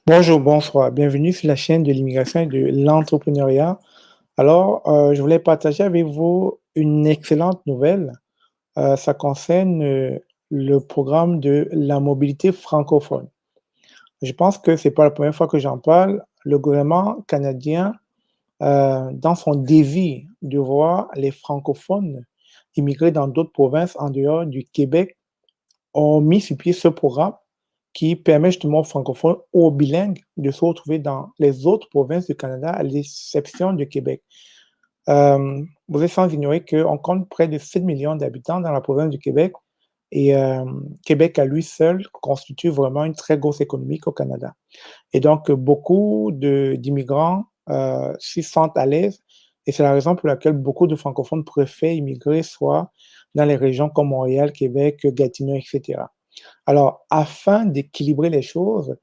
Bonjour, bonsoir. Bienvenue sur la chaîne de l'immigration et de l'entrepreneuriat. Alors, je voulais partager avec vous une excellente nouvelle. Ça concerne le programme de la mobilité francophone. Je pense que c'est pas la première fois que j'en parle. Le gouvernement canadien, dans son désir de voir les francophones immigrer dans d'autres provinces en dehors du Québec, ont mis sur pied ce programme qui permet justement aux francophones ou aux bilingues de se retrouver dans les autres provinces du Canada, à l'exception du Québec. Vous êtes sans ignorer qu'on compte près de 7 millions d'habitants dans la province du Québec et Québec à lui seul constitue vraiment une très grosse économie au Canada. Et donc, beaucoup d'immigrants s'y sentent à l'aise et c'est la raison pour laquelle beaucoup de francophones préfèrent immigrer soit dans les régions comme Montréal, Québec, Gatineau, etc. Alors, afin d'équilibrer les choses,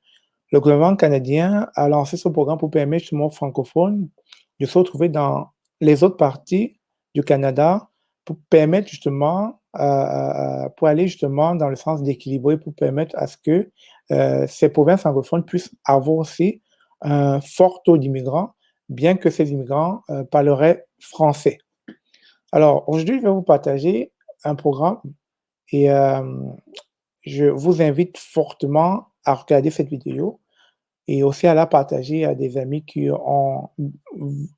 le gouvernement canadien a lancé ce programme pour permettre justement aux francophones de se retrouver dans les autres parties du Canada pour permettre justement, pour aller justement dans le sens d'équilibrer, pour permettre à ce que ces provinces francophones puissent avoir aussi un fort taux d'immigrants, bien que ces immigrants parleraient français. Alors, aujourd'hui, je vais vous partager un programme et je vous invite fortement à regarder cette vidéo et aussi à la partager à des amis qui ont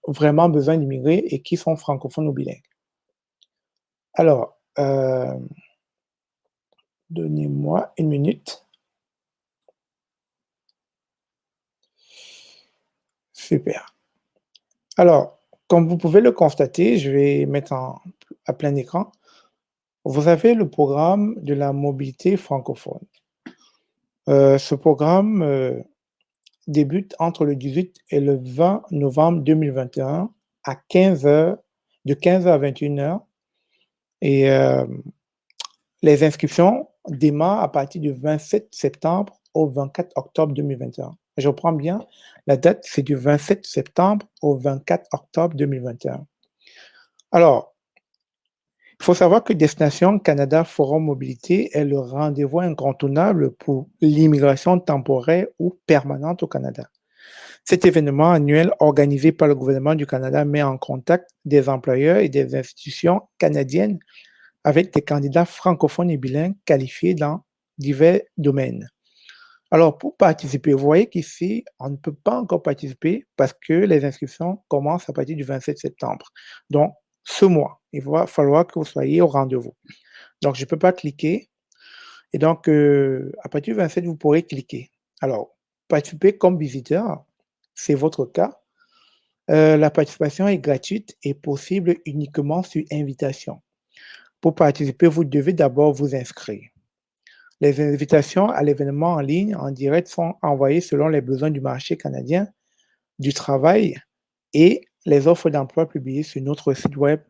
vraiment besoin d'immigrer et qui sont francophones ou bilingues. Alors, donnez-moi une minute. Super. Alors, comme vous pouvez le constater, je vais mettre à plein écran. Vous avez le programme de la mobilité francophone. Ce programme débute entre le 18 et le 20 novembre 2021 à 15 heures, de 15 heures à 21 heures. Et les inscriptions démarrent à partir du 27 septembre au 24 octobre 2021. Je reprends bien, la date, c'est du 27 septembre au 24 octobre 2021. Alors, il faut savoir que Destination Canada Forum Mobilité est le rendez-vous incontournable pour l'immigration temporaire ou permanente au Canada. Cet événement annuel organisé par le gouvernement du Canada met en contact des employeurs et des institutions canadiennes avec des candidats francophones et bilingues qualifiés dans divers domaines. Alors, pour participer, vous voyez qu'ici, on ne peut pas encore participer parce que les inscriptions commencent à partir du 27 septembre. Donc, ce mois, il va falloir que vous soyez au rendez-vous. Donc, je ne peux pas cliquer. Et donc, à partir du 27, vous pourrez cliquer. Alors, participer comme visiteur, c'est votre cas. La participation est gratuite et possible uniquement sur invitation. Pour participer, vous devez d'abord vous inscrire. Les invitations à l'événement en ligne, en direct, sont envoyées selon les besoins du marché canadien du travail et les offres d'emploi publiées sur notre site web.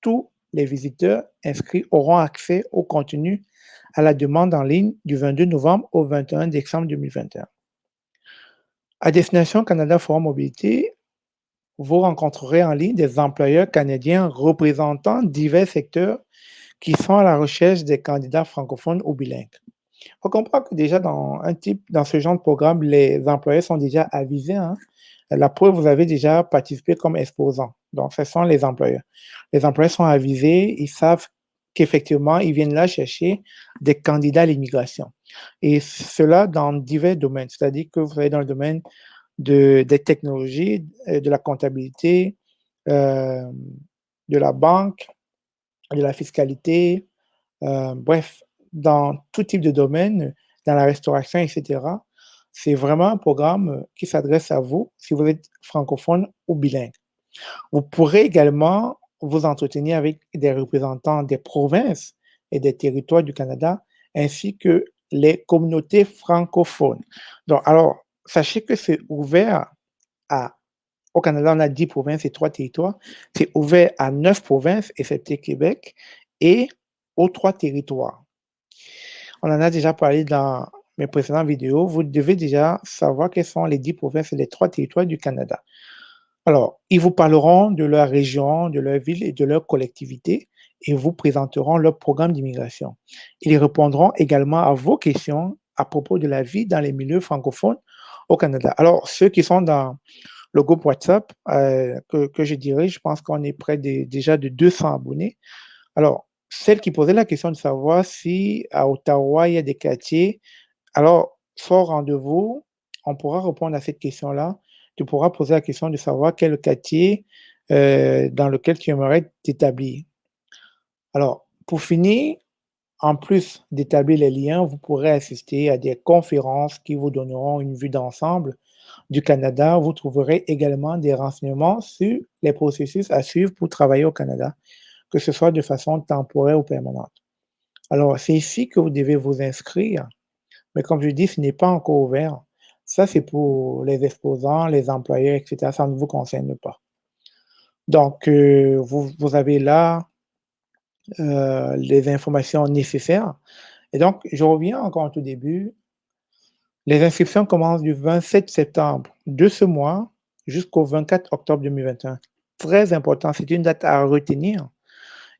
Tous les visiteurs inscrits auront accès au contenu à la demande en ligne du 22 novembre au 21 décembre 2021. À Destination Canada Forum Mobilité, vous rencontrerez en ligne des employeurs canadiens représentant divers secteurs qui sont à la recherche des candidats francophones ou bilingues. On comprend que déjà dans ce genre de programme, les employés sont déjà avisés, hein. La preuve, vous avez déjà participé comme exposant. Donc, ce sont les employeurs. Les employeurs sont avisés, ils savent qu'effectivement, ils viennent là chercher des candidats à l'immigration. Et cela dans divers domaines. C'est-à-dire que vous allez dans le domaine des technologies, de la comptabilité, euh, de la banque, de la fiscalité, bref, dans tout type de domaine, dans la restauration, etc. C'est vraiment un programme qui s'adresse à vous si vous êtes francophone ou bilingue. Vous pourrez également vous entretenir avec des représentants des provinces et des territoires du Canada, ainsi que les communautés francophones. Donc, alors, sachez que c'est ouvert à au Canada, on a 10 provinces et 3 territoires. C'est ouvert à 9 provinces, excepté Québec, et aux 3 territoires. On en a déjà parlé dans mes précédentes vidéos. Vous devez déjà savoir quelles sont les 10 provinces et les 3 territoires du Canada. Alors, ils vous parleront de leur région, de leur ville et de leur collectivité et vous présenteront leur programme d'immigration. Ils répondront également à vos questions à propos de la vie dans les milieux francophones au Canada. Alors, ceux qui sont dans le groupe WhatsApp que je dirige, je pense qu'on est près déjà de 200 abonnés. Alors, celle qui posait la question de savoir si à Ottawa, il y a des quartiers. Alors, soit au rendez-vous, on pourra répondre à cette question-là. Tu pourras poser la question de savoir quel quartier dans lequel tu aimerais t'établir. Alors, pour finir, en plus d'établir les liens, vous pourrez assister à des conférences qui vous donneront une vue d'ensemble du Canada. Vous trouverez également des renseignements sur les processus à suivre pour travailler au Canada, que ce soit de façon temporaire ou permanente. Alors, c'est ici que vous devez vous inscrire, mais comme je dis, ce n'est pas encore ouvert. Ça, c'est pour les exposants, les employeurs, etc. Ça ne vous concerne pas. Donc, vous avez là les informations nécessaires. Et donc, je reviens encore au tout début. Les inscriptions commencent du 27 septembre de ce mois jusqu'au 24 octobre 2021. Très important, c'est une date à retenir.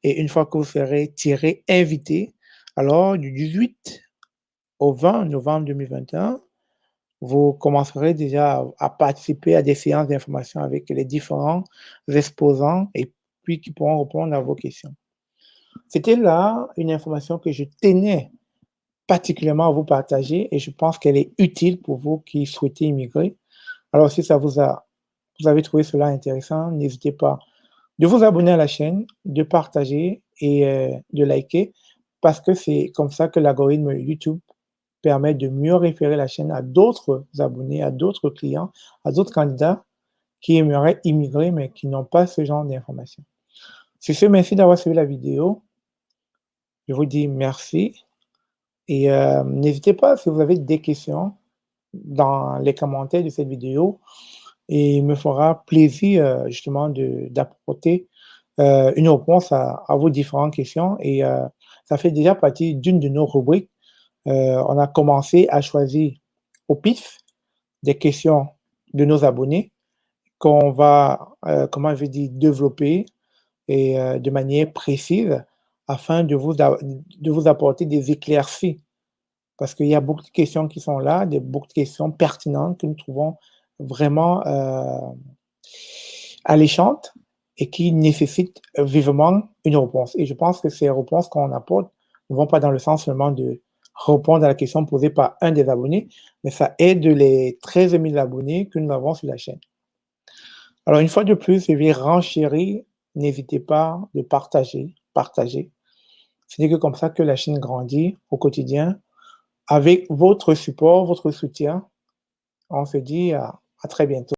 Et une fois que vous serez tiré invité, alors du 18 au 20 novembre 2021, vous commencerez déjà à participer à des séances d'information avec les différents exposants et puis qui pourront répondre à vos questions. C'était là une information que je tenais particulièrement à vous partager et je pense qu'elle est utile pour vous qui souhaitez immigrer. Alors si vous avez trouvé cela intéressant, n'hésitez pas de vous abonner à la chaîne, de partager et de liker parce que c'est comme ça que l'algorithme YouTube permet de mieux référer la chaîne à d'autres abonnés, à d'autres clients, à d'autres candidats qui aimeraient immigrer mais qui n'ont pas ce genre d'informations. Sur ce, merci d'avoir suivi la vidéo. Je vous dis merci et n'hésitez pas si vous avez des questions dans les commentaires de cette vidéo et il me fera plaisir justement d'apporter une réponse à vos différentes questions et ça fait déjà partie d'une de nos rubriques. On a commencé à choisir au pif des questions de nos abonnés qu'on va, comment je dis, développer et de manière précise afin de vous apporter des éclaircies. Parce qu'il y a beaucoup de questions qui sont là, beaucoup de questions pertinentes que nous trouvons vraiment alléchantes et qui nécessitent vivement une réponse. Et je pense que ces réponses qu'on apporte ne vont pas dans le sens seulement de répondre à la question posée par un des abonnés, mais ça aide les 13 000 abonnés que nous avons sur la chaîne. Alors, une fois de plus, je vais renchérir. N'hésitez pas de partager, partager. Ce n'est que comme ça que la chaîne grandit au quotidien. Avec votre support, votre soutien, on se dit à très bientôt.